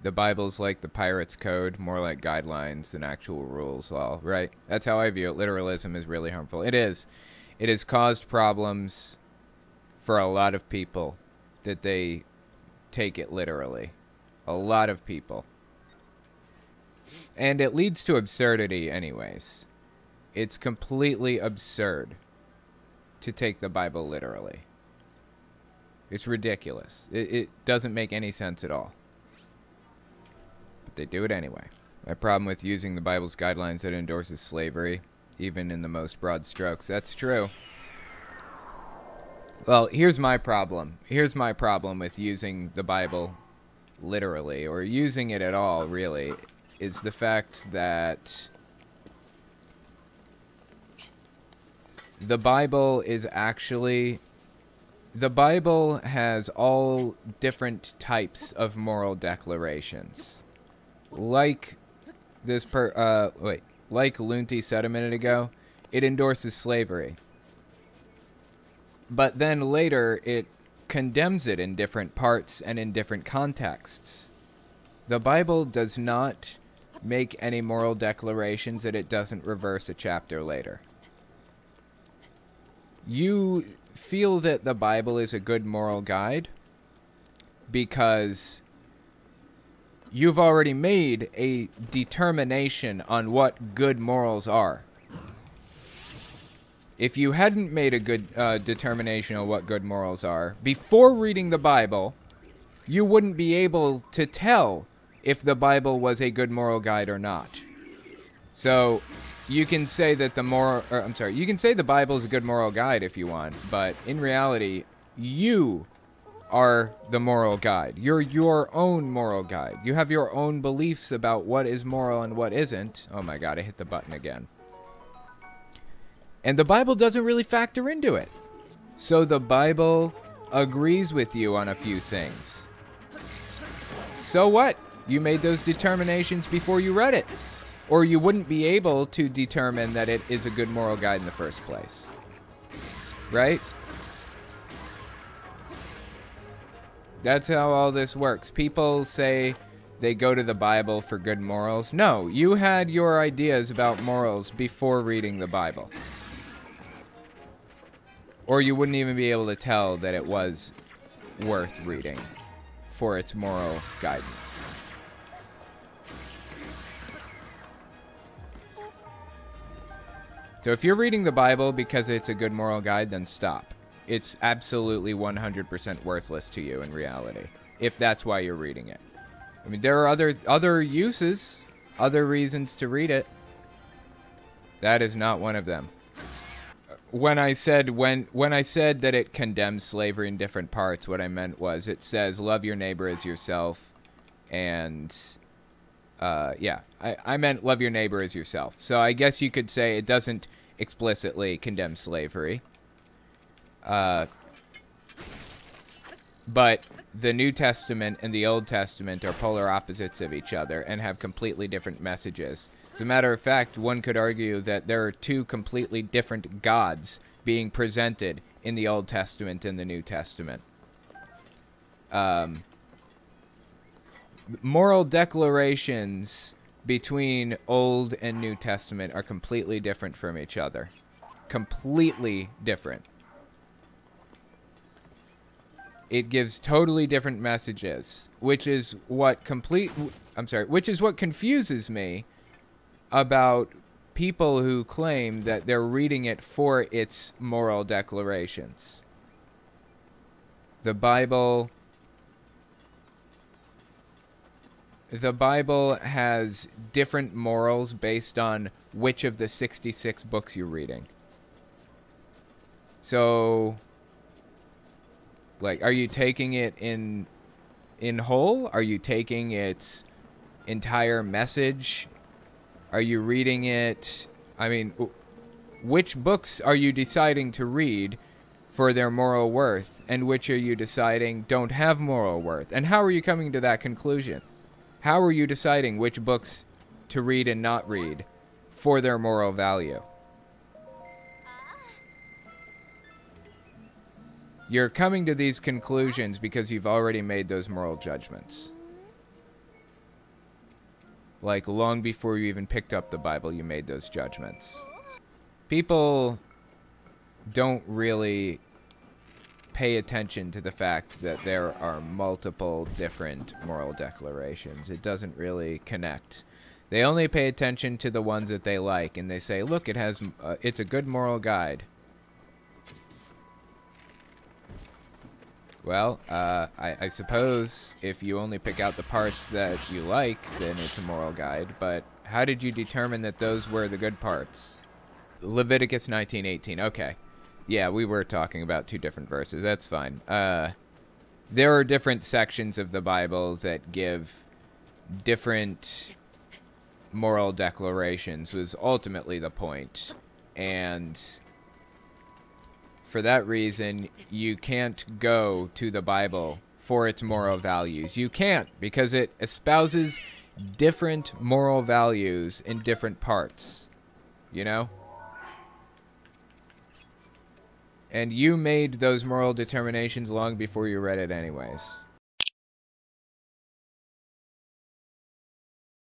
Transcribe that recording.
The Bible's like the pirate's code, more like guidelines than actual rules law, right? That's how I view it. Literalism is really harmful. It is. It has caused problems for a lot of people that they take it literally. A lot of people. And it leads to absurdity anyways. It's completely absurd to take the Bible literally. It's ridiculous. It doesn't make any sense at all. But they do it anyway. My problem with using the Bible's guidelines that endorses slavery, even in the most broad strokes. That's true. Well, here's my problem. Here's my problem with using the Bible literally, or using it at all, really, is the fact that the Bible has all different types of moral declarations. Like like Lunti said a minute ago, it endorses slavery. But then later, it condemns it in different parts and in different contexts. The Bible does not make any moral declarations that it doesn't reverse a chapter later. You feel that the Bible is a good moral guide because you've already made a determination on what good morals are. If you hadn't made a good determination on what good morals are before reading the Bible, you wouldn't be able to tell if the Bible was a good moral guide or not. So you can say that you can say the Bible is a good moral guide if you want, but in reality, you are the moral guide. You're your own moral guide. You have your own beliefs about what is moral and what isn't. Oh my God, I hit the button again. And the Bible doesn't really factor into it. So the Bible agrees with you on a few things. So what? You made those determinations before you read it. Or you wouldn't be able to determine that it is a good moral guide in the first place. Right? That's how all this works. People say they go to the Bible for good morals. No, you had your ideas about morals before reading the Bible. Or you wouldn't even be able to tell that it was worth reading for its moral guidance. So if you're reading the Bible because it's a good moral guide, then stop. It's absolutely 100% worthless to you in reality, if that's why you're reading it. I mean, there are other uses, other reasons to read it. That is not one of them. When I said that it condemns slavery in different parts, what I meant was it says love your neighbor as yourself, and I meant love your neighbor as yourself. So I guess you could say it doesn't explicitly condemn slavery, but the New Testament and the Old Testament are polar opposites of each other and have completely different messages. As a matter of fact, one could argue that there are two completely different gods being presented in the Old Testament and the New Testament. Moral declarations between Old and New Testament are completely different from each other. Completely different. It gives totally different messages, which is what confuses me about people who claim that they're reading it for its moral declarations. The Bible has different morals based on which of the 66 books you're reading. So, like, are you taking it in whole? Are you taking its entire message? Are you reading it? I mean, which books are you deciding to read for their moral worth, and which are you deciding don't have moral worth? And how are you coming to that conclusion? How are you deciding which books to read and not read for their moral value? You're coming to these conclusions because you've already made those moral judgments. Like, long before you even picked up the Bible, you made those judgments. People don't really pay attention to the fact that there are multiple different moral declarations. It doesn't really connect. They only pay attention to the ones that they like, and they say, look, it's a good moral guide. Well, I suppose if you only pick out the parts that you like, then it's a moral guide, but how did you determine that those were the good parts? Leviticus 19:18, okay. Yeah, we were talking about two different verses, that's fine. There are different sections of the Bible that give different moral declarations, was ultimately the point, and for that reason, you can't go to the Bible for its moral values. You can't, because it espouses different moral values in different parts. You know? And you made those moral determinations long before you read it anyways.